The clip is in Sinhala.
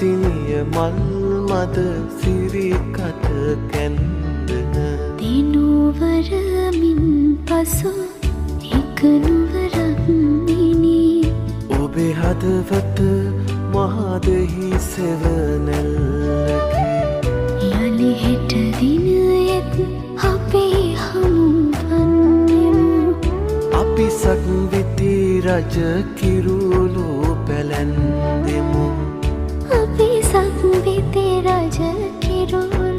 සිනිය මල් මද සිරිකත කැන්දන දිනුවරමින් පසු එක නුවරක් මිනී ඔබේ හදවත මහදෙහි සෙවනැල්ලකි යලි හෙට දිනයෙත් අපේ හමුවන්නෙමු අපි සක්විති රජ කිරුළු පැලැන්දෙමු අපි සක්විති රජ කිරුළු